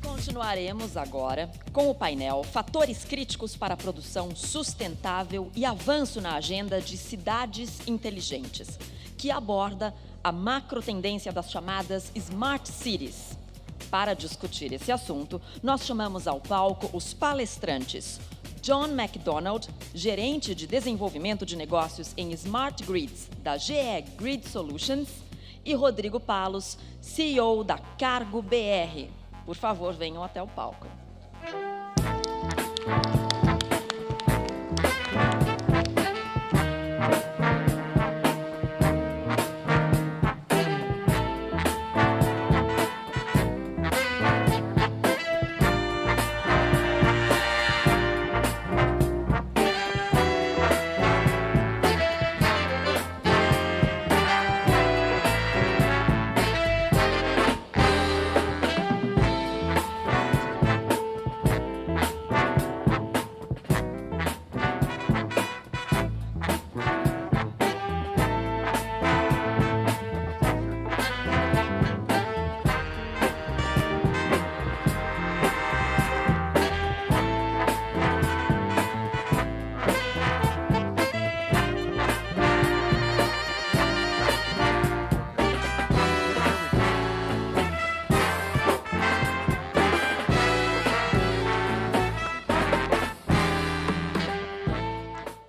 Continuaremos agora com o painel Fatores Críticos para a Produção Sustentável e Avanço na Agenda de Cidades Inteligentes, que aborda a macrotendência das chamadas Smart Cities. Para discutir esse assunto, nós chamamos ao palco os palestrantes John McDonald, gerente de desenvolvimento de negócios em Smart Grids da GE Grid Solutions, e Rodrigo Palos, CEO da Cargo BR. Por favor, venham até o palco.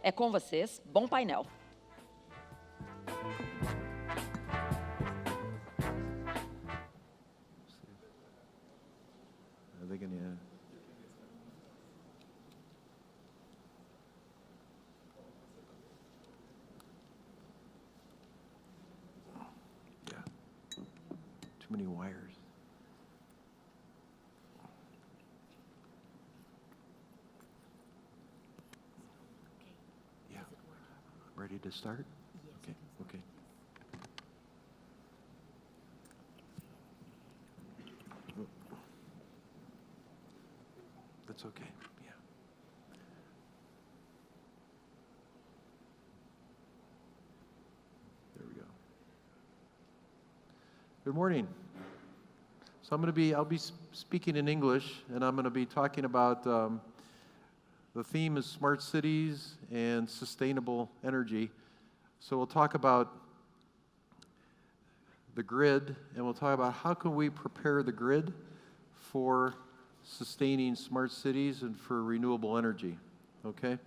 É com vocês. Bom painel. Too many wires. Ready to start? Okay, okay. That's okay, yeah. There we go. Good morning. So I'll be speaking in English, and I'm going to be talking about the theme is smart cities and sustainable energy. So we'll talk about the grid, and we'll talk about how can we prepare the grid for sustaining smart cities and for renewable energy, okay?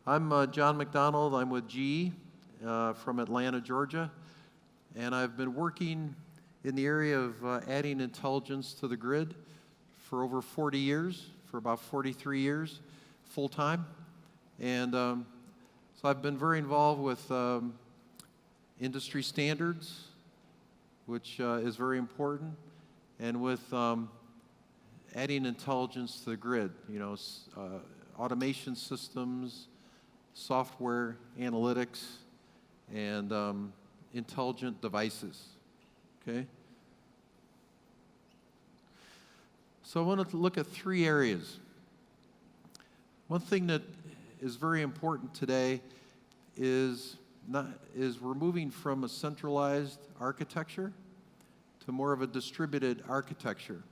I'm John McDonald. I'm with GE from Atlanta, Georgia, and I've been working in the area of adding intelligence to the grid for over 40 years, for about 43 years. Full-time, and so I've been very involved with industry standards, which is very important, and with adding intelligence to the grid, you know, automation systems, software analytics, and intelligent devices, okay? So I wanted to look at three areas. One thing that is very important today is we're moving from a centralized architecture to more of a distributed architecture.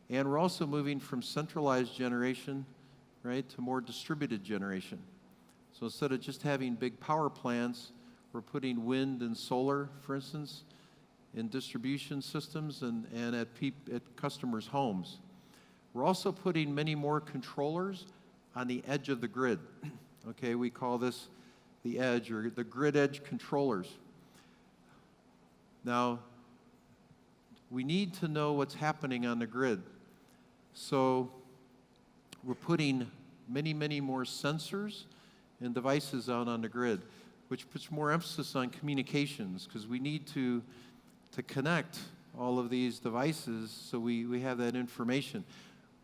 And we're also moving from centralized generation, right, to more distributed generation. So instead of just having big power plants, we're putting wind and solar, for instance, in distribution systems and at customers' homes. We're also putting many more controllers on the edge of the grid. Okay, we call this the edge, or the grid edge controllers. Now, we need to know what's happening on the grid. So we're putting many, many more sensors and devices out on the grid, which puts more emphasis on communications, because we need to connect all of these devices so we have that information.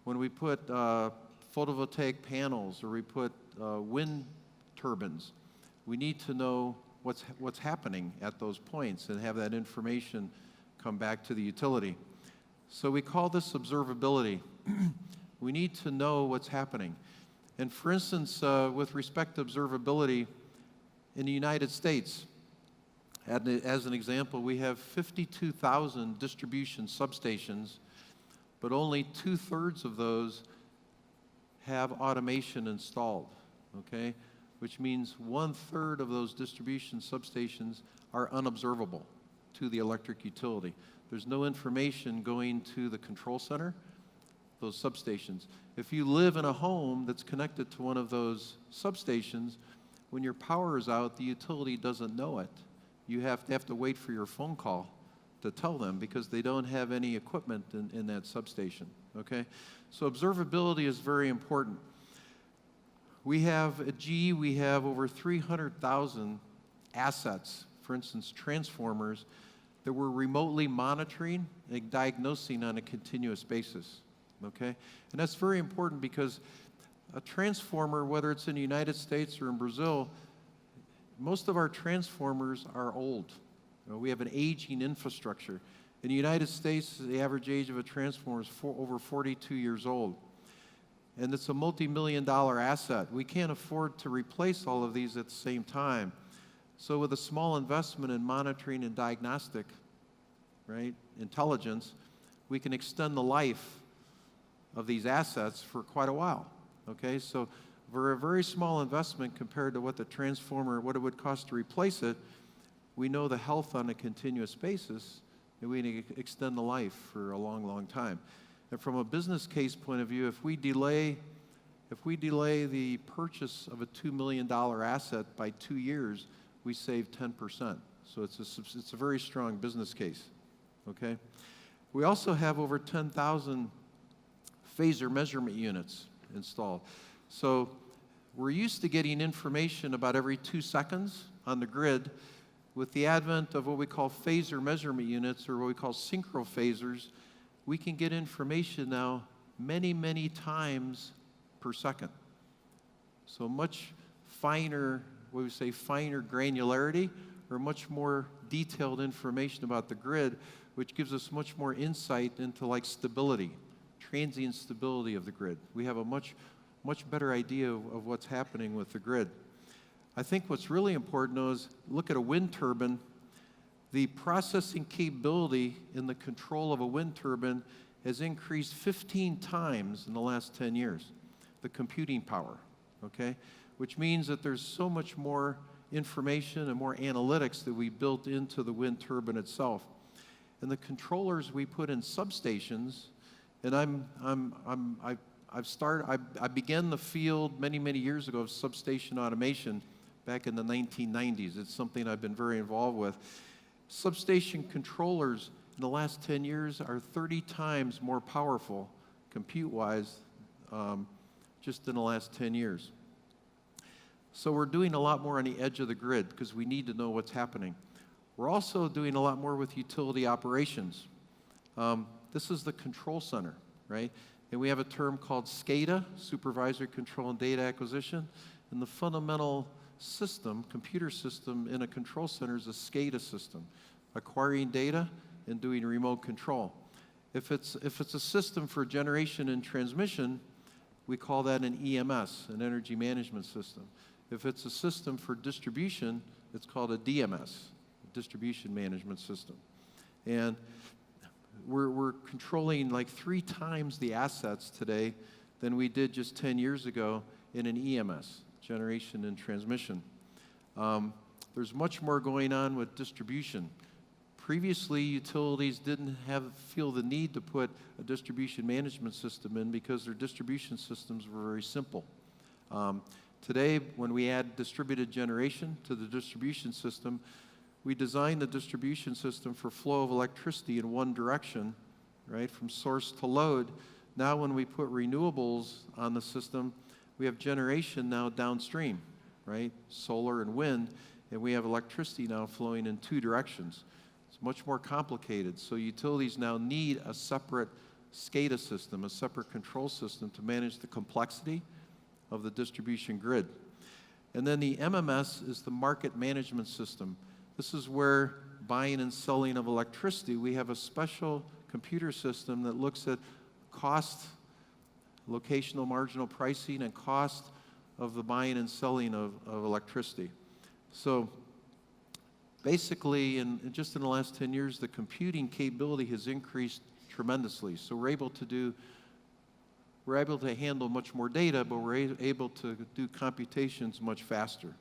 When we put photovoltaic panels, or we put wind turbines, we need to know what's happening at those points and have that information come back to the utility. So we call this observability. We need to know what's happening. And for instance, with respect to observability, in the United States, as an example, we have 52,000 distribution substations but only 2/3 of those have automation installed, okay? Which means 1/3 of those distribution substations are unobservable to the electric utility. There's no information going to the control center, those substations. If you live in a home that's connected to one of those substations, when your power is out, the utility doesn't know it. You have to wait for your phone call to tell them because they don't have any equipment in that substation, okay? So observability is very important. We have, at GE, we have over 300,000 assets, for instance, transformers, that we're remotely monitoring and diagnosing on a continuous basis, okay? And that's very important because a transformer, whether it's in the United States or in Brazil, most of our transformers are old. You know, we have an aging infrastructure. In the United States, the average age of a transformer is over 42 years old. And it's a multi-million-dollar asset. We can't afford to replace all of these at the same time. So with a small investment in monitoring and diagnostic, right, intelligence, we can extend the life of these assets for quite a while, okay? So for a very small investment compared to what the transformer, what it would cost to replace it, we know the health on a continuous basis, and we can extend the life for a long, long time. And from a business case point of view, if we delay the purchase of a $2 million asset by 2 years, we save 10%. So it's a very strong business case, okay? We also have over 10,000 phaser measurement units installed. So we're used to getting information about every 2 seconds on the grid. With the advent of what we call phaser measurement units, or what we call synchro phasers, we can get information now many, many times per second. So much finer, what we say, finer granularity, or much more detailed information about the grid, which gives us much more insight into like stability, transient stability of the grid. We have a much better idea of what's happening with the grid. I think what's really important is, look at a wind turbine. The processing capability in the control of a wind turbine has increased 15 times in the last 10 years, the computing power, okay? Which means that there's so much more information and more analytics that we built into the wind turbine itself. And the controllers we put in substations, and I began the field many, many years ago of substation automation back in the 1990s. It's something I've been very involved with. Substation controllers in the last 10 years are 30 times more powerful, compute-wise, just in the last 10 years. So we're doing a lot more on the edge of the grid because we need to know what's happening. We're also doing a lot more with utility operations. This is the control center, right? And we have a term called SCADA, Supervisory Control and Data Acquisition. And the fundamental system, computer system in a control center is a SCADA system, acquiring data and doing remote control. If it's a system for generation and transmission, we call that an EMS, an energy management system. If it's a system for distribution, it's called a DMS, a distribution management system. And we're controlling like 3 times the assets today than we did just 10 years ago in an EMS, generation and transmission. There's much more going on with distribution. Previously, utilities didn't feel the need to put a distribution management system in because their distribution systems were very simple. Today, when we add distributed generation to the distribution system, we designed the distribution system for flow of electricity in one direction, right, from source to load. Now when we put renewables on the system, we have generation now downstream, right, solar and wind, and we have electricity now flowing in 2 directions. It's much more complicated. So utilities now need a separate SCADA system, a separate control system to manage the complexity of the distribution grid. And then the MMS is the market management system. This is where buying and selling of electricity, we have a special computer system that looks at cost, locational marginal pricing, and cost of the buying and selling of electricity. So basically, just in the last 10 years, the computing capability has increased tremendously. So we're able to handle much more data, but we're able to do computations much faster.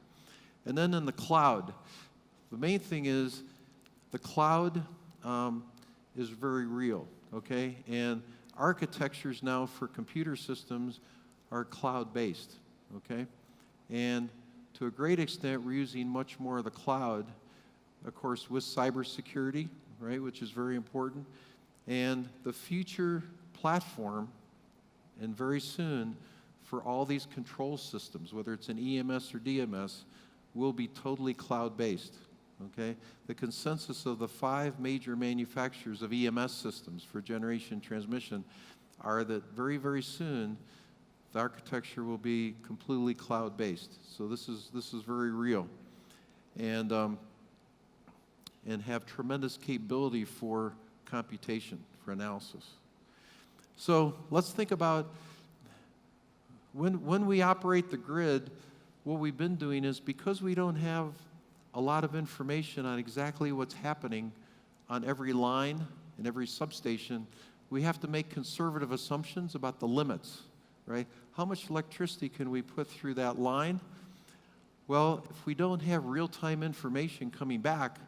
And then in the cloud, the main thing is the cloud is very real, okay? And architectures now for computer systems are cloud-based, okay? And to a great extent, we're using much more of the cloud, of course, with cybersecurity, right, which is very important. And the future platform, and very soon, for all these control systems, whether it's an EMS or DMS, will be totally cloud-based, okay? The consensus of the 5 major manufacturers of EMS systems for generation transmission are that very, very soon, the architecture will be completely cloud-based. So this is very real, and have tremendous capability for computation, for analysis. So let's think about when we operate the grid, what we've been doing is, because we don't have a lot of information on exactly what's happening on every line and every substation, we have to make conservative assumptions about the limits, right? How much electricity can we put through that line? Well, if we don't have real-time information coming back,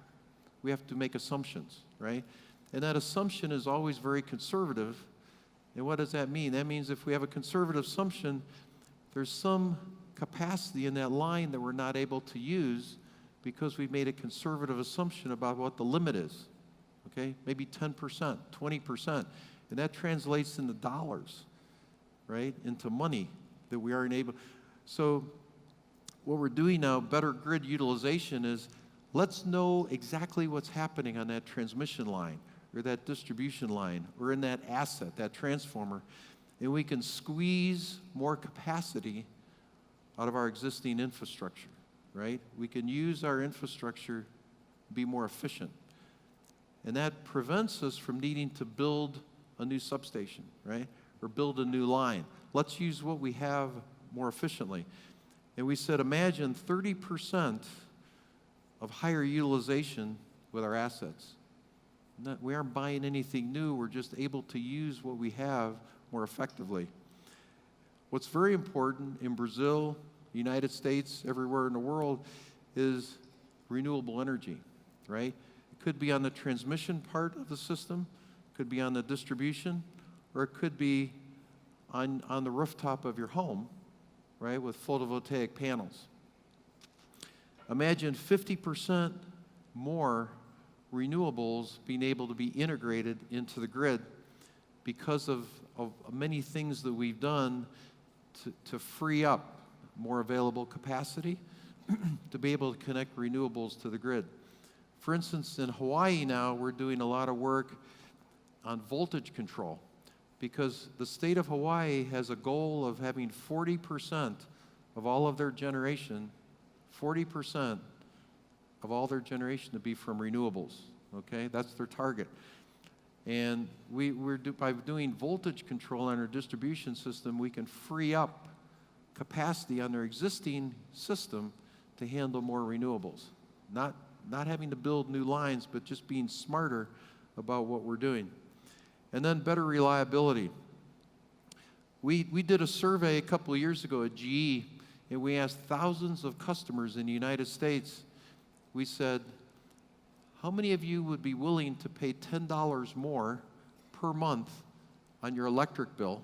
we have to make assumptions, right? And that assumption is always very conservative. And what does that mean? That means if we have a conservative assumption, there's some capacity in that line that we're not able to use because we've made a conservative assumption about what the limit is, okay? Maybe 10%, 20%, and that translates into dollars, right? Into money that we aren't able. So what we're doing now, better grid utilization, is let's know exactly what's happening on that transmission line or that distribution line or in that asset, that transformer, and we can squeeze more capacity out of our existing infrastructure, right? We can use our infrastructure to be more efficient. And that prevents us from needing to build a new substation, right? Or build a new line. Let's use what we have more efficiently. And we said, imagine 30% of higher utilization with our assets. We aren't buying anything new, we're just able to use what we have more effectively. What's very important in Brazil, United States, everywhere in the world, is renewable energy, right? It could be on the transmission part of the system, could be on the distribution, or it could be on the rooftop of your home, right, with photovoltaic panels. Imagine 50% more renewables being able to be integrated into the grid because of many things that we've done to free up more available capacity to be able to connect renewables to the grid. For instance, in Hawaii now, we're doing a lot of work on voltage control because the state of Hawaii has a goal of having 40% of all of their generation, 40% of all their generation to be from renewables, okay? That's their target. And by doing voltage control on our distribution system, we can free up capacity on their existing system to handle more renewables. Not having to build new lines, but just being smarter about what we're doing. And then better reliability. We did a survey a couple of years ago at GE, and we asked thousands of customers in the United States. We said, how many of you would be willing to pay $10 more per month on your electric bill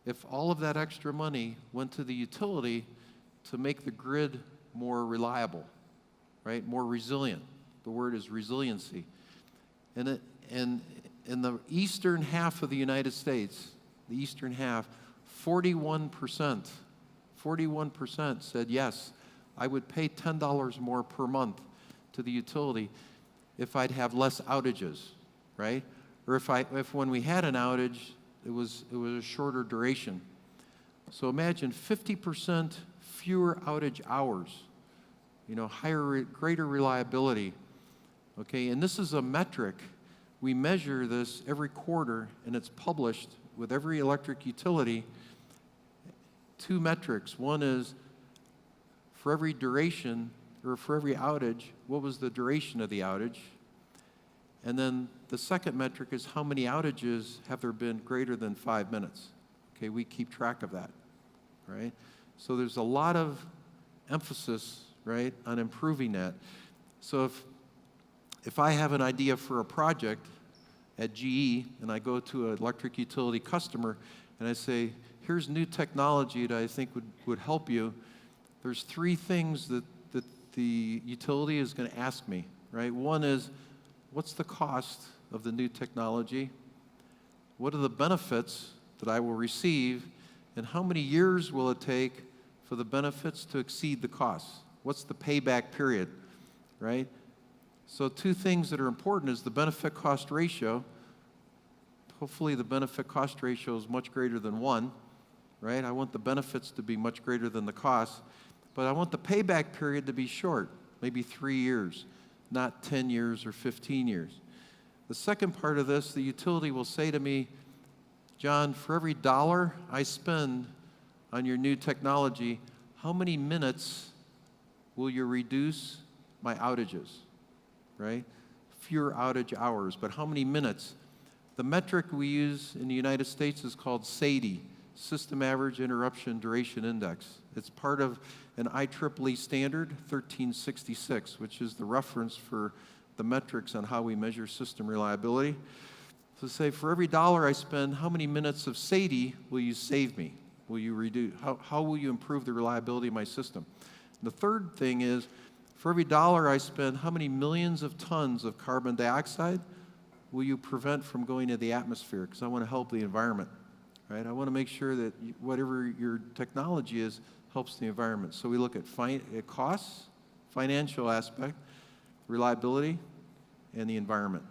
if all of that extra money went to the utility to make the grid more reliable, right? More resilient. The word is resiliency. And in the eastern half of the United States, the eastern half, 41% said, yes, I would pay $10 more per month to the utility if I'd have less outages, right? Or if when we had an outage, it was a shorter duration. So imagine 50% fewer outage hours, greater reliability, okay? And this is a metric. We measure this every quarter, and it's published with every electric utility. 2 metrics. One is for every duration, or for every outage, what was the duration of the outage? And then the second metric is how many outages have there been greater than 5 minutes. Okay, we keep track of that, right? So there's a lot of emphasis, right, on improving that. So if I have an idea for a project at GE and I go to an electric utility customer and I say, here's new technology that I think would help you, there's 3 things that the utility is going to ask me, right? One is, what's the cost of the new technology? What are the benefits that I will receive? And how many years will it take for the benefits to exceed the costs? What's the payback period, right? So 2 things that are important is the benefit-cost ratio. Hopefully the benefit-cost ratio is much greater than 1, right? I want the benefits to be much greater than the costs, but I want the payback period to be short, maybe 3 years, not 10 years or 15 years. The second part of this, the utility will say to me, John, for every $1 I spend on your new technology, how many minutes will you reduce my outages, right? Fewer outage hours, but how many minutes? The metric we use in the United States is called SAIDI, System Average Interruption Duration Index. It's part of an IEEE standard, 1366, which is the reference for the metrics on how we measure system reliability. So say, for every $1 I spend, how many minutes of SAIDI will you save me? Will you reduce? How will you improve the reliability of my system? And the third thing is, for every $1 I spend, how many millions of tons of carbon dioxide will you prevent from going to the atmosphere? Because I want to help the environment, right? I want to make sure that whatever your technology is helps the environment. So we look at costs, financial aspect, reliability, and the environment,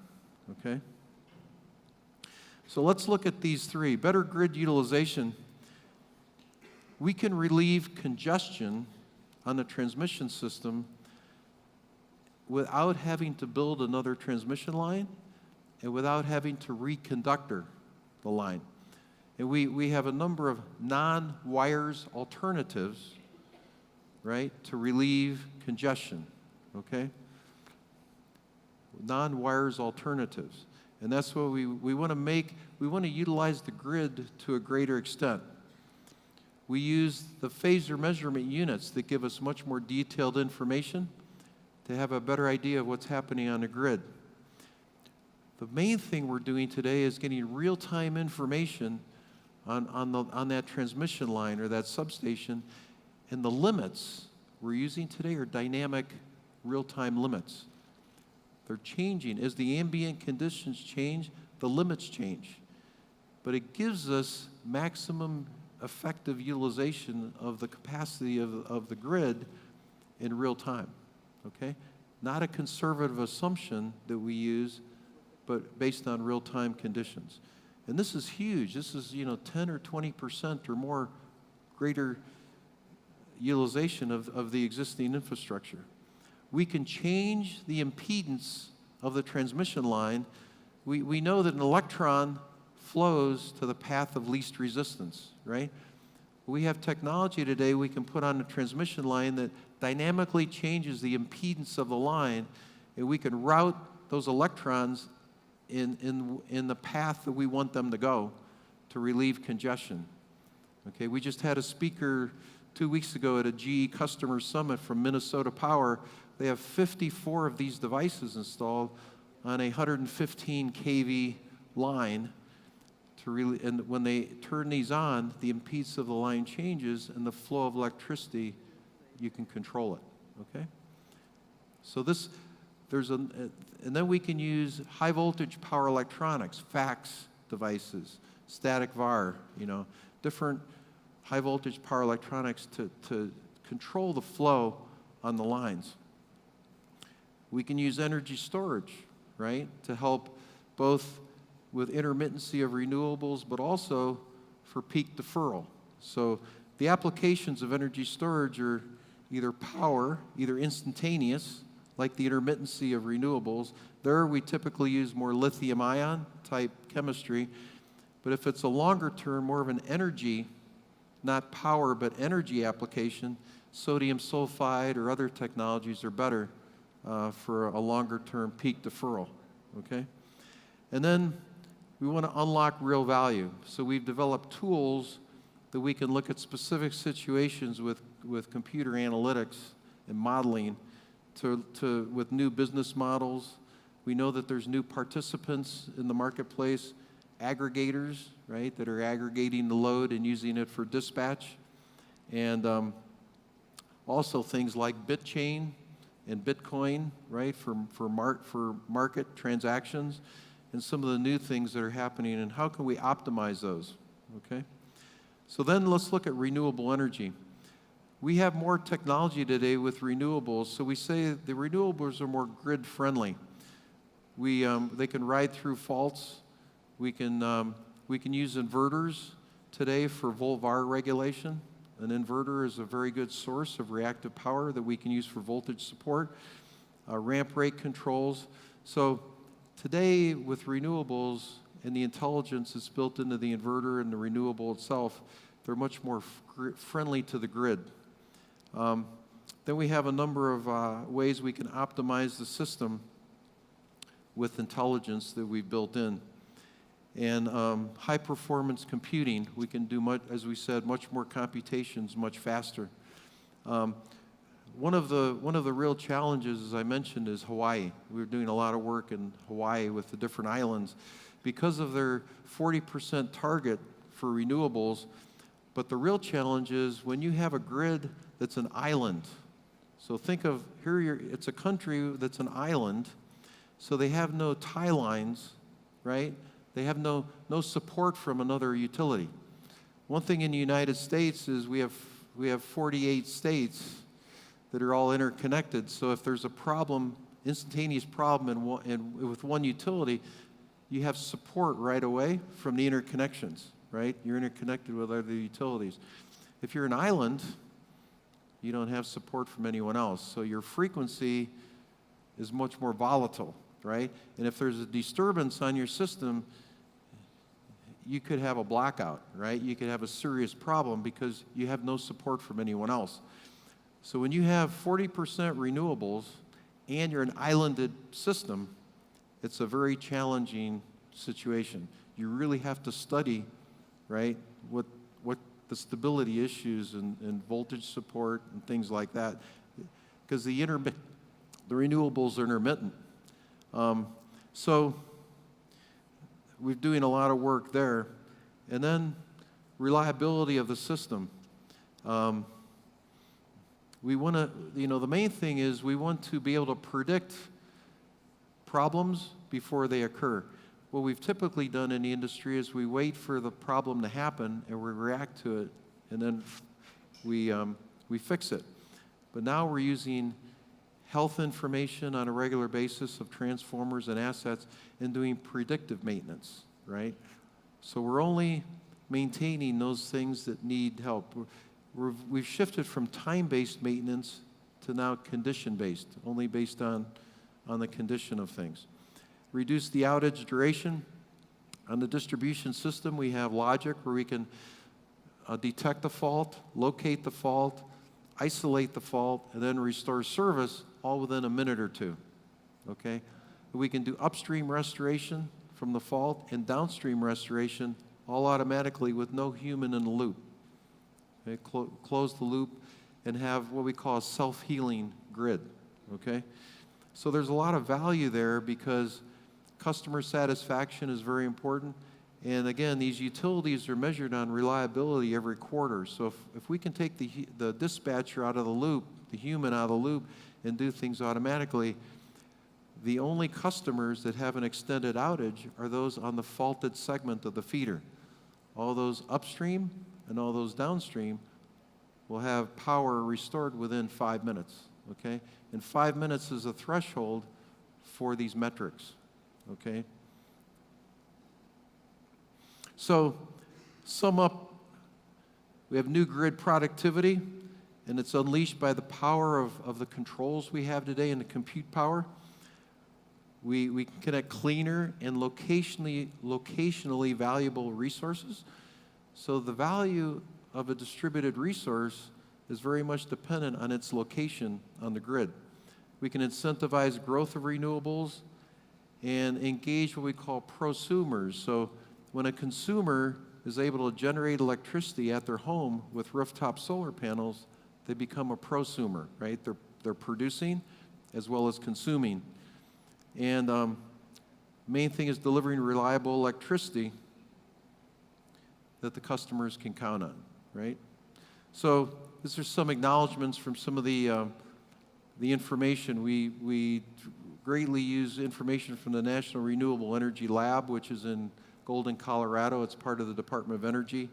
okay? So let's look at these 3. Better grid utilization. We can relieve congestion on the transmission system without having to build another transmission line and without having to reconductor the line. And we have a number of non-wires alternatives, right, to relieve congestion, okay? Non-wires alternatives. And that's what we want to make. We want to utilize the grid to a greater extent. We use the phasor measurement units that give us much more detailed information to have a better idea of what's happening on the grid. The main thing we're doing today is getting real-time information on that transmission line or that substation, and the limits we're using today are dynamic real-time limits. They're changing. As the ambient conditions change, the limits change. But it gives us maximum effective utilization of the capacity of the grid in real time, okay? Not a conservative assumption that we use, but based on real-time conditions. And this is huge. This is, 10 or 20% or more greater utilization of the existing infrastructure. We can change the impedance of the transmission line. We know that an electron flows to the path of least resistance, right? We have technology today we can put on a transmission line that dynamically changes the impedance of the line, and we can route those electrons in the path that we want them to go to relieve congestion. Okay, we just had a speaker 2 weeks ago at a GE Customer Summit from Minnesota Power. They have 54 of these devices installed on a 115 kV line and when they turn these on, the impedance of the line changes and the flow of electricity, you can control it, okay? So and then we can use high voltage power electronics, fax devices, static VAR, different high voltage power electronics to control the flow on the lines. We can use energy storage, right, to help both with intermittency of renewables, but also for peak deferral. So the applications of energy storage are either power, either instantaneous, like the intermittency of renewables. There we typically use more lithium-ion type chemistry, but if it's a longer term, more of an energy, not power, but energy application, sodium sulfide or other technologies are better for a longer term peak deferral, okay? And then we want to unlock real value. So we've developed tools that we can look at specific situations with computer analytics and modeling with new business models. We know that there's new participants in the marketplace, aggregators, right, that are aggregating the load and using it for dispatch. And also things like BitChain and Bitcoin, right, for market transactions, and some of the new things that are happening, and how can we optimize those, okay? So then let's look at renewable energy. We have more technology today with renewables, so we say the renewables are more grid-friendly. They can ride through faults. We can use inverters today for volt-var regulation. An inverter is a very good source of reactive power that we can use for voltage support, ramp rate controls. So today with renewables and the intelligence that's built into the inverter and the renewable itself, they're much more friendly to the grid. Then we have a number of ways we can optimize the system with intelligence that we've built in. And high-performance computing, we can do, much, as we said, much more computations much faster. One of the real challenges, as I mentioned, is Hawaii. We're doing a lot of work in Hawaii with the different islands because of their 40% target for renewables. But the real challenge is when you have a grid that's an island. So think of here, it's a country that's an island, so they have no tie lines, right? They have no support from another utility. One thing in the United States is we have 48 states that are all interconnected. So if there's a problem, instantaneous problem with one utility, you have support right away from the interconnections, right? You're interconnected with other utilities. If you're an island, you don't have support from anyone else. So your frequency is much more volatile, right? And if there's a disturbance on your system, you could have a blackout, right? You could have a serious problem because you have no support from anyone else. So when you have 40% renewables and you're an islanded system, it's a very challenging situation. You really have to study, right, what the stability issues and voltage support and things like that, because the renewables are intermittent. So we're doing a lot of work there. And then reliability of the system. We want to, the main thing is we want to be able to predict problems before they occur. What we've typically done in the industry is we wait for the problem to happen and we react to it, and then we fix it. But now we're using health information on a regular basis of transformers and assets and doing predictive maintenance, right? So we're only maintaining those things that need help. We've shifted from time-based maintenance to now condition-based, only based on the condition of things. Reduce the outage duration. On the distribution system, we have logic where we can detect the fault, locate the fault, isolate the fault, and then restore service all within a minute or two, okay? We can do upstream restoration from the fault and downstream restoration all automatically with no human in the loop. Okay? Close the loop and have what we call a self-healing grid, okay? So there's a lot of value there because customer satisfaction is very important. And again, these utilities are measured on reliability every quarter. So if we can take the dispatcher out of the loop, the human out of the loop, and do things automatically, the only customers that have an extended outage are those on the faulted segment of the feeder. All those upstream and all those downstream will have power restored within 5 minutes, okay? And 5 minutes is a threshold for these metrics, okay? So, sum up, we have new grid productivity, and it's unleashed by the power of the controls we have today and the compute power. We can connect cleaner and locationally valuable resources. So the value of a distributed resource is very much dependent on its location on the grid. We can incentivize growth of renewables, and engage what we call prosumers. So when a consumer is able to generate electricity at their home with rooftop solar panels, they become a prosumer, right? They're producing as well as consuming. And main thing is delivering reliable electricity that the customers can count on, right? So these are some acknowledgments from some of the information. We greatly use information from the National Renewable Energy Lab, which is in Golden, Colorado. It's part of the Department of Energy.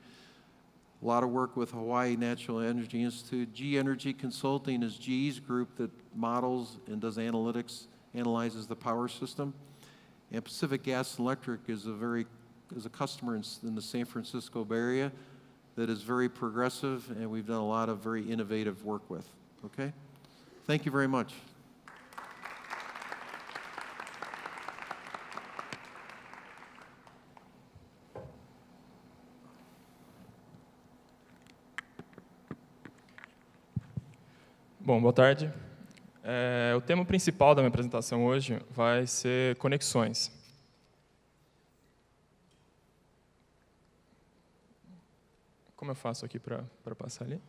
A lot of work with Hawaii National Energy Institute. G Energy Consulting is GE's group that models and does analytics, analyzes the power system. And Pacific Gas and Electric is a customer in the San Francisco Bay Area that is very progressive, and we've done a lot of very innovative work with. Okay? Thank you very much. Bom, boa tarde. O tema principal da minha apresentação hoje vai ser conexões. Como eu faço aqui para passar ali?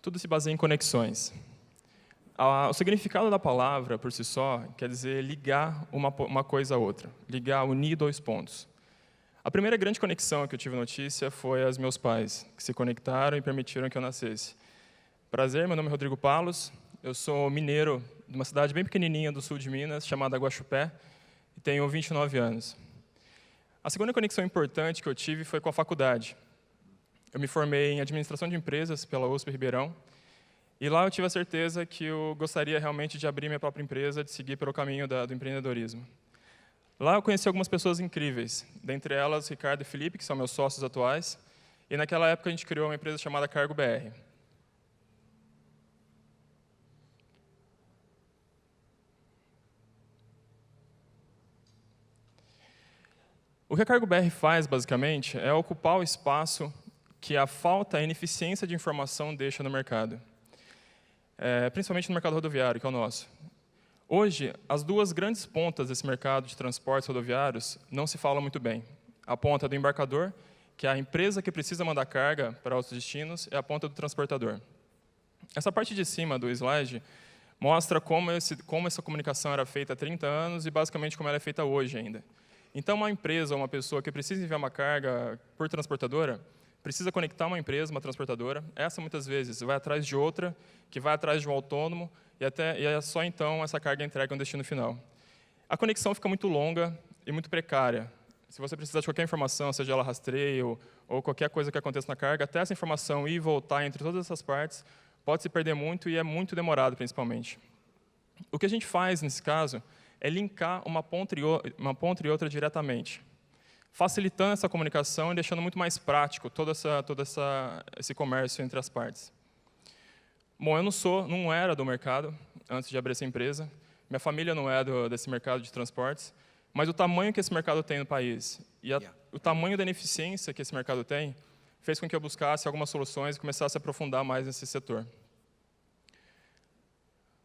Tudo se baseia em conexões. O significado da palavra, por si só, quer dizer ligar uma coisa a outra, unir dois pontos. A primeira grande conexão que eu tive notícia foi aos meus pais, que se conectaram e permitiram que eu nascesse. Prazer, meu nome é Rodrigo Palos, eu sou mineiro de uma cidade bem pequenininha do sul de Minas, chamada Guaxupé, e tenho 29 anos. A segunda conexão importante que eu tive foi com a faculdade. Eu me formei em administração de empresas pela USP Ribeirão, e lá eu tive a certeza que eu gostaria realmente de abrir minha própria empresa, de seguir pelo caminho do empreendedorismo. Lá eu conheci algumas pessoas incríveis, dentre elas Ricardo e Felipe, que são meus sócios atuais, e naquela época a gente criou uma empresa chamada Cargo BR. O que a Cargo BR faz, basicamente, é ocupar o espaço que a falta, a ineficiência de informação deixa no mercado. Principalmente no mercado rodoviário, que é o nosso. Hoje, as duas grandes pontas desse mercado de transportes rodoviários não se falam muito bem. A ponta do embarcador, que é a empresa que precisa mandar carga para outros destinos, e a ponta do transportador. Essa parte de cima do slide mostra como essa comunicação era feita há 30 anos e, basicamente, como ela é feita hoje ainda. Então, uma empresa ou uma pessoa que precisa enviar uma carga por transportadora precisa conectar uma empresa, uma transportadora. Essa, muitas vezes, vai atrás de outra, que vai atrás de um autônomo, e é só então essa carga entrega no destino final. A conexão fica muito longa e muito precária. Se você precisar de qualquer informação, seja ela rastreio ou qualquer coisa que aconteça na carga, até essa informação ir e voltar entre todas essas partes, pode se perder muito e é muito demorado, principalmente. O que a gente faz, nesse caso, é linkar uma ponta e outra diretamente, facilitando essa comunicação e deixando muito mais prático todo esse comércio entre as partes. Bom, eu não era do mercado antes de abrir essa empresa, minha família não é desse mercado de transportes, mas o tamanho que esse mercado tem no país e o tamanho da ineficiência que esse mercado tem fez com que eu buscasse algumas soluções e começasse a aprofundar mais nesse setor.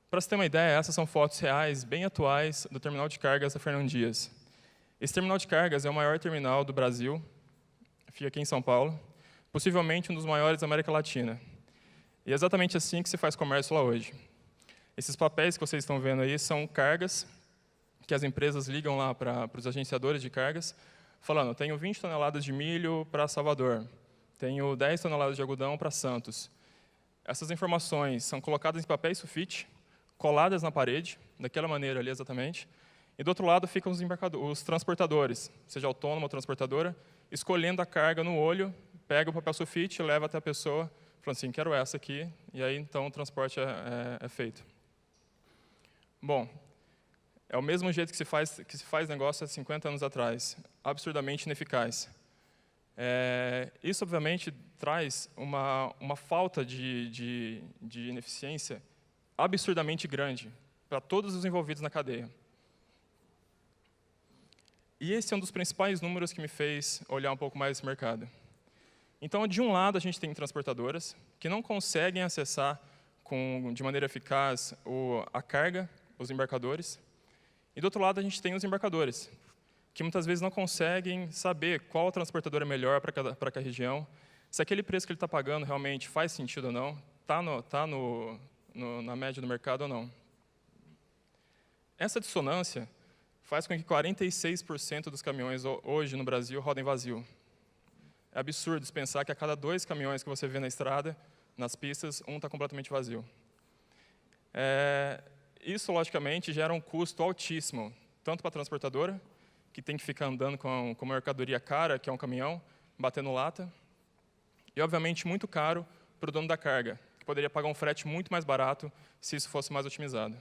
Para você ter uma ideia, essas são fotos reais, bem atuais, do terminal de cargas da Fernão Dias. Esse terminal de cargas é o maior terminal do Brasil, fica aqui em São Paulo, possivelmente um dos maiores da América Latina. E é exatamente assim que se faz comércio lá hoje. Esses papéis que vocês estão vendo aí são cargas que as empresas ligam lá para os agenciadores de cargas, falando, tenho 20 toneladas de milho para Salvador, tenho 10 toneladas de algodão para Santos. Essas informações são colocadas em papéis sulfite, coladas na parede, daquela maneira ali exatamente, e do outro lado ficam os transportadores, seja autônomo ou transportadora, escolhendo a carga no olho, pega o papel sulfite e leva até a pessoa falando assim, quero essa aqui, e aí então o transporte é feito. Bom, é o mesmo jeito que se faz negócio há 50 anos atrás, absurdamente ineficaz. Isso, obviamente, traz uma falta de ineficiência absurdamente grande para todos os envolvidos na cadeia. E esse é um dos principais números que me fez olhar um pouco mais esse mercado. Então, de um lado, a gente tem transportadoras que não conseguem acessar de maneira eficaz a carga, os embarcadores. E, do outro lado, a gente tem os embarcadores, que muitas vezes não conseguem saber qual transportador é melhor para cada região, se aquele preço que ele está pagando realmente faz sentido ou não, está na média do mercado ou não. Essa dissonância faz com que 46% dos caminhões hoje no Brasil rodem vazio. É absurdo pensar que a cada 2 caminhões que você vê na estrada, nas pistas, um está completamente vazio. Isso, logicamente, gera um custo altíssimo, tanto para a transportadora, que tem que ficar andando com uma mercadoria cara, que é um caminhão, batendo lata, e, obviamente, muito caro para o dono da carga, que poderia pagar um frete muito mais barato se isso fosse mais otimizado.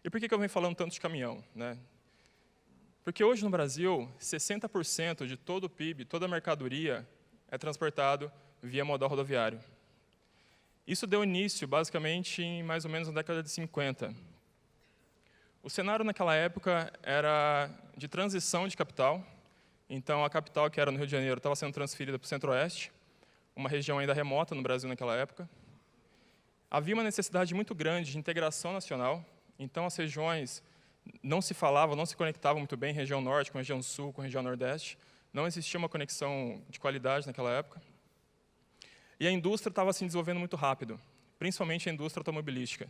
E por que eu venho falando tanto de caminhão, né? Porque hoje no Brasil, 60% de todo o PIB, toda a mercadoria, é transportado via modal rodoviário. Isso deu início, basicamente, em mais ou menos na década de 50. O cenário naquela época era de transição de capital. Então, a capital, que era no Rio de Janeiro, estava sendo transferida para o Centro-Oeste, uma região ainda remota no Brasil naquela época. Havia uma necessidade muito grande de integração nacional. Então, as regiões não se falavam, não se conectavam muito bem, região norte com região sul, com região nordeste. Não existia uma conexão de qualidade naquela época. E a indústria estava se desenvolvendo muito rápido, principalmente a indústria automobilística.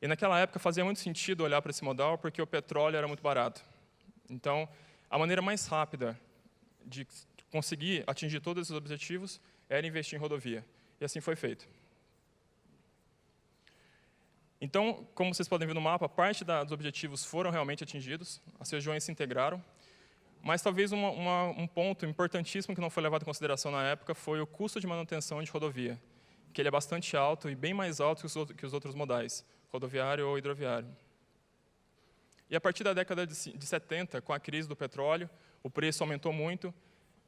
E naquela época fazia muito sentido olhar para esse modal, porque o petróleo era muito barato. Então, a maneira mais rápida de conseguir atingir todos esses objetivos era investir em rodovia. E assim foi feito. Então, como vocês podem ver no mapa, parte dos objetivos foram realmente atingidos, as regiões se integraram, mas talvez um ponto importantíssimo que não foi levado em consideração na época foi o custo de manutenção de rodovia, que ele é bastante alto e bem mais alto que os outros modais, rodoviário ou hidroviário. E a partir da década de 70, com a crise do petróleo, o preço aumentou muito,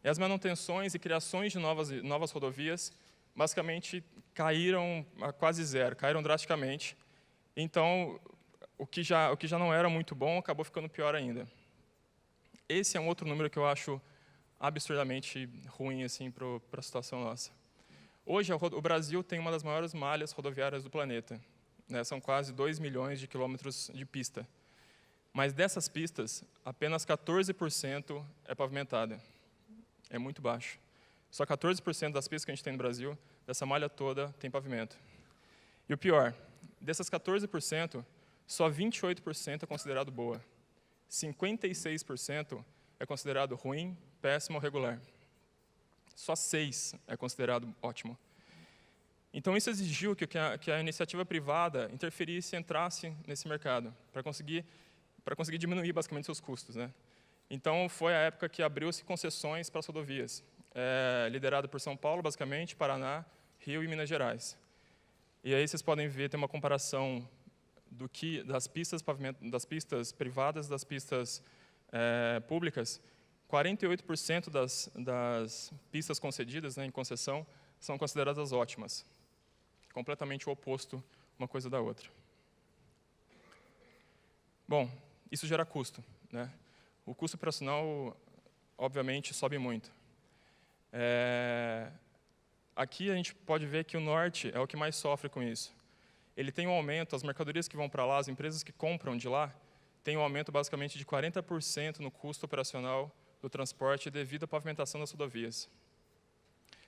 e as manutenções e criações de novas rodovias basicamente caíram a quase zero, caíram drasticamente. Então, o que já não era muito bom acabou ficando pior ainda. Esse é um outro número que eu acho absurdamente ruim assim, para a situação nossa. Hoje, o Brasil tem uma das maiores malhas rodoviárias do planeta. Né? São quase 2 milhões de quilômetros de pista. Mas dessas pistas, apenas 14% é pavimentada. É muito baixo. Só 14% das pistas que a gente tem no Brasil, dessa malha toda, tem pavimento. E o pior, dessas 14%, só 28% é considerado boa. 56% é considerado ruim, péssimo ou regular. Só 6% é considerado ótimo. Então, isso exigiu que a iniciativa privada interferisse, entrasse nesse mercado, para conseguir diminuir, basicamente, seus custos. Né? Então, foi a época que abriu-se concessões para as rodovias, liderado por São Paulo, basicamente, Paraná, Rio e Minas Gerais. E aí vocês podem ver, tem uma comparação das pistas privadas, das pistas públicas. 48% das pistas concedidas, né, em concessão, são consideradas ótimas. Completamente o oposto uma coisa da outra. Bom, isso gera custo. Né? O custo operacional, obviamente, sobe muito. Aqui a gente pode ver que o norte é o que mais sofre com isso. Ele tem um aumento, as mercadorias que vão para lá, as empresas que compram de lá, tem um aumento basicamente de 40% no custo operacional do transporte devido à pavimentação das rodovias.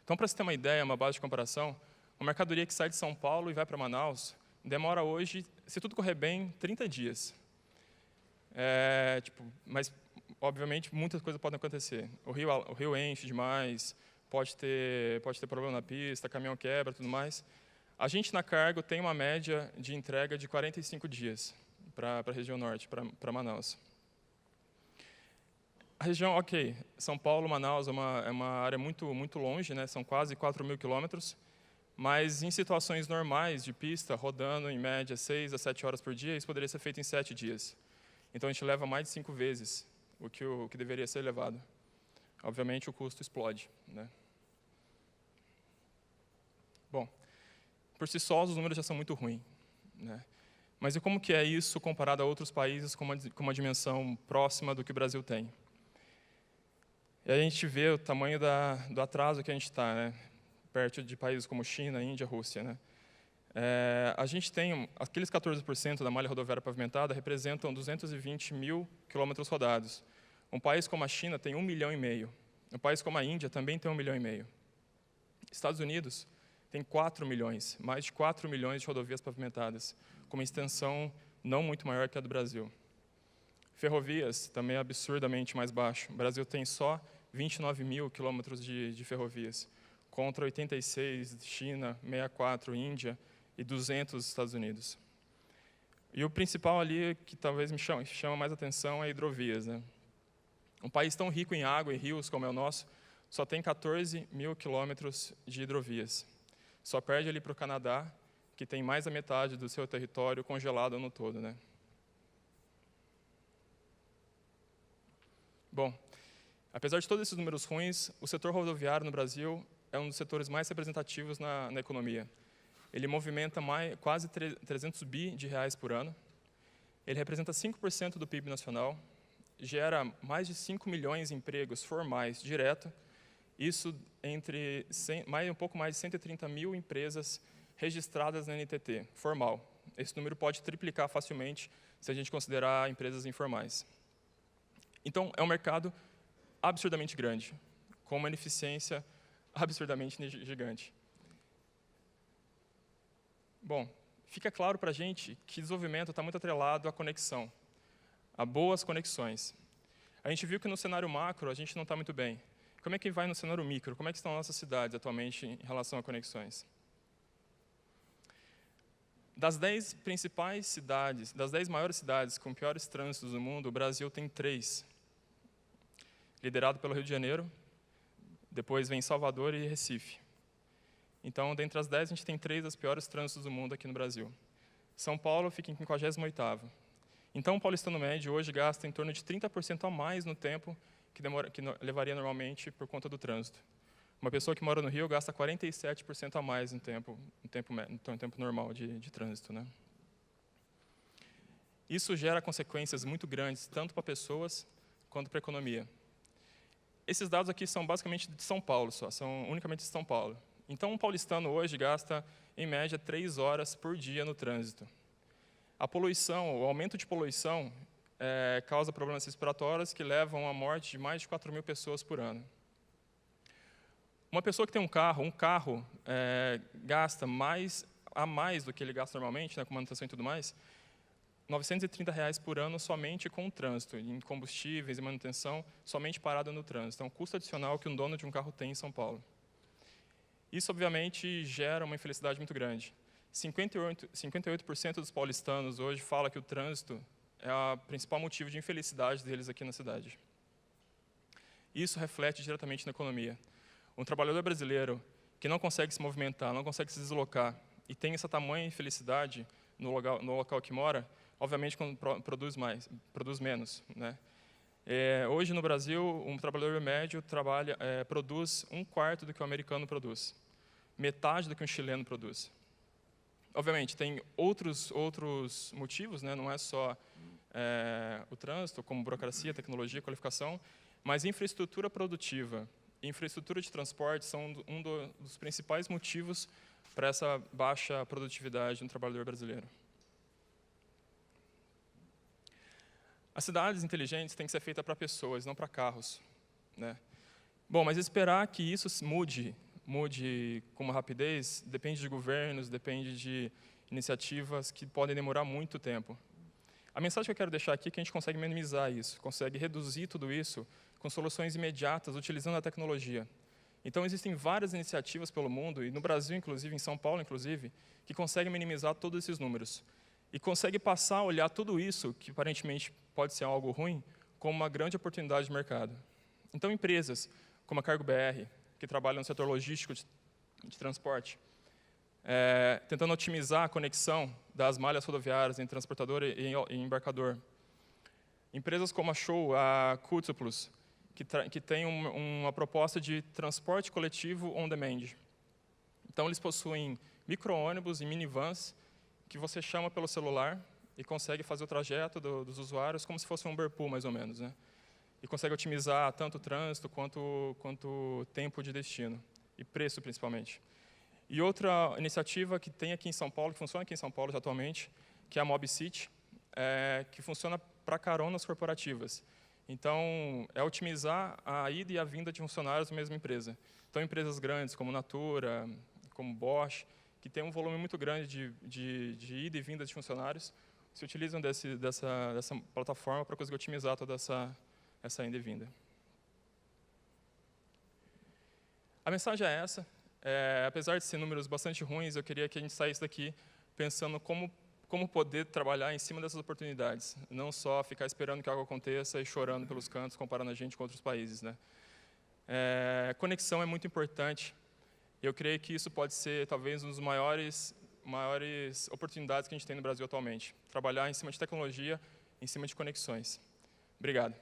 Então, para você ter uma ideia, uma base de comparação, uma mercadoria que sai de São Paulo e vai para Manaus demora hoje, se tudo correr bem, 30 dias. Mas, obviamente, muitas coisas podem acontecer. O rio enche demais, pode ter problema na pista, caminhão quebra, tudo mais. A gente, na Cargo, tem uma média de entrega de 45 dias para a região norte, para Manaus. A região, ok, São Paulo, Manaus é uma área muito longe, né? São quase 4.000 quilômetros, mas em situações normais de pista, rodando em média 6 a 7 horas por dia, isso poderia ser feito em 7 dias. Então a gente leva mais de 5 vezes o que deveria ser levado. Obviamente o custo explode, né? Bom, por si só os números já são muito ruins, né? Mas e como que é isso comparado a outros países com uma dimensão próxima do que o Brasil tem? E aí a gente vê o tamanho do atraso que a gente está, né? Perto de países como China, Índia, Rússia, né? A gente tem, aqueles 14% da malha rodoviária pavimentada representam 220 mil quilômetros rodados. Um país como a China tem 1,5 milhão. Um país como a Índia também tem 1,5 milhão. Estados Unidos tem 4 milhões, mais de 4 milhões de rodovias pavimentadas, com uma extensão não muito maior que a do Brasil. Ferrovias, também é absurdamente mais baixo. O Brasil tem só 29 mil quilômetros de ferrovias, contra 86 China, 64 Índia e 200 Estados Unidos. E o principal ali, que talvez me chama mais atenção, é hidrovias, né? Um país tão rico em água e rios como é o nosso, só tem 14 mil quilômetros de hidrovias. Só perde ali para o Canadá, que tem mais da metade do seu território congelado no todo, né? Bom, apesar de todos esses números ruins, o setor rodoviário no Brasil é um dos setores mais representativos na economia. Ele movimenta quase 300 bi de reais por ano. Ele representa 5% do PIB nacional, gera mais de 5 milhões de empregos formais direto. Isso entre um pouco mais de 130 mil empresas registradas na NTT, formal. Esse número pode triplicar facilmente se a gente considerar empresas informais. Então, é um mercado absurdamente grande, com uma ineficiência absurdamente gigante. Bom, fica claro para a gente que desenvolvimento está muito atrelado à conexão, a boas conexões. A gente viu que no cenário macro a gente não está muito bem. Como é que vai no cenário micro? Como é que estão nossas cidades atualmente em relação a conexões? Das 10 principais cidades, das 10 maiores cidades com piores trânsitos do mundo, o Brasil tem 3. Liderado pelo Rio de Janeiro, depois vem Salvador e Recife. Então, dentre as 10, a gente tem 3 das piores trânsitos do mundo aqui no Brasil. São Paulo fica em 58º. Então, o paulistano médio hoje gasta em torno de 30% a mais no tempo que levaria normalmente por conta do trânsito. Uma pessoa que mora no Rio gasta 47% a mais no tempo normal de trânsito, né? Isso gera consequências muito grandes, tanto para pessoas quanto para a economia. Esses dados aqui são basicamente de São Paulo, são unicamente de São Paulo. Então, um paulistano hoje gasta, em média, 3 horas por dia no trânsito. A poluição, o aumento de poluição, causa problemas respiratórios que levam à morte de mais de 4.000 pessoas por ano. Uma pessoa que tem um carro gasta mais do que ele gasta normalmente, né, com manutenção e tudo mais, R$ 930 por ano somente com o trânsito, em combustíveis e manutenção, somente parado no trânsito. É um custo adicional que um dono de um carro tem em São Paulo. Isso, obviamente, gera uma infelicidade muito grande. 58% dos paulistanos hoje falam que o trânsito é o principal motivo de infelicidade deles aqui na cidade. Isso reflete diretamente na economia. Um trabalhador brasileiro que não consegue se movimentar, não consegue se deslocar e tem essa tamanha infelicidade no local que mora, obviamente produz menos, né? Hoje no Brasil, um trabalhador médio produz 1/4 do que o americano produz, metade do que um chileno produz. Obviamente, tem outros motivos, né? Não é só o trânsito, como burocracia, tecnologia, qualificação, mas infraestrutura produtiva e infraestrutura de transporte são dos principais motivos para essa baixa produtividade no trabalhador brasileiro. As cidades inteligentes têm que ser feitas para pessoas, não para carros, né? Bom, mas esperar que isso mude com uma rapidez depende de governos, depende de iniciativas que podem demorar muito tempo. A mensagem que eu quero deixar aqui é que a gente consegue minimizar isso, consegue reduzir tudo isso com soluções imediatas, utilizando a tecnologia. Então, existem várias iniciativas pelo mundo, e no Brasil, inclusive, em São Paulo, inclusive, que conseguem minimizar todos esses números. E consegue passar a olhar tudo isso, que aparentemente pode ser algo ruim, como uma grande oportunidade de mercado. Então, empresas como a Cargo BR, que trabalham no setor logístico de transporte, tentando otimizar a conexão das malhas rodoviárias entre transportador e embarcador. Empresas como a Show, a Cútuplus, que tem uma proposta de transporte coletivo on demand. Então, eles possuem micro-ônibus e minivans que você chama pelo celular e consegue fazer o trajeto dos usuários como se fosse um Uber Pool, mais ou menos, né? E consegue otimizar tanto o trânsito quanto tempo de destino e preço, principalmente. E outra iniciativa que tem aqui em São Paulo, que funciona aqui em São Paulo atualmente, que é a MobCity, que funciona para caronas corporativas. Então, é otimizar a ida e a vinda de funcionários da mesma empresa. Então, empresas grandes como Natura, como Bosch, que tem um volume muito grande de ida e vinda de funcionários, se utilizam dessa plataforma para conseguir otimizar toda essa ida e vinda. A mensagem é essa. Apesar de ser números bastante ruins, eu queria que a gente saísse daqui pensando como poder trabalhar em cima dessas oportunidades, não só ficar esperando que algo aconteça e chorando pelos cantos, comparando a gente com outros países, né? Conexão é muito importante. Eu creio que isso pode ser, talvez, uma das maiores oportunidades que a gente tem no Brasil atualmente. Trabalhar em cima de tecnologia, em cima de conexões. Obrigado.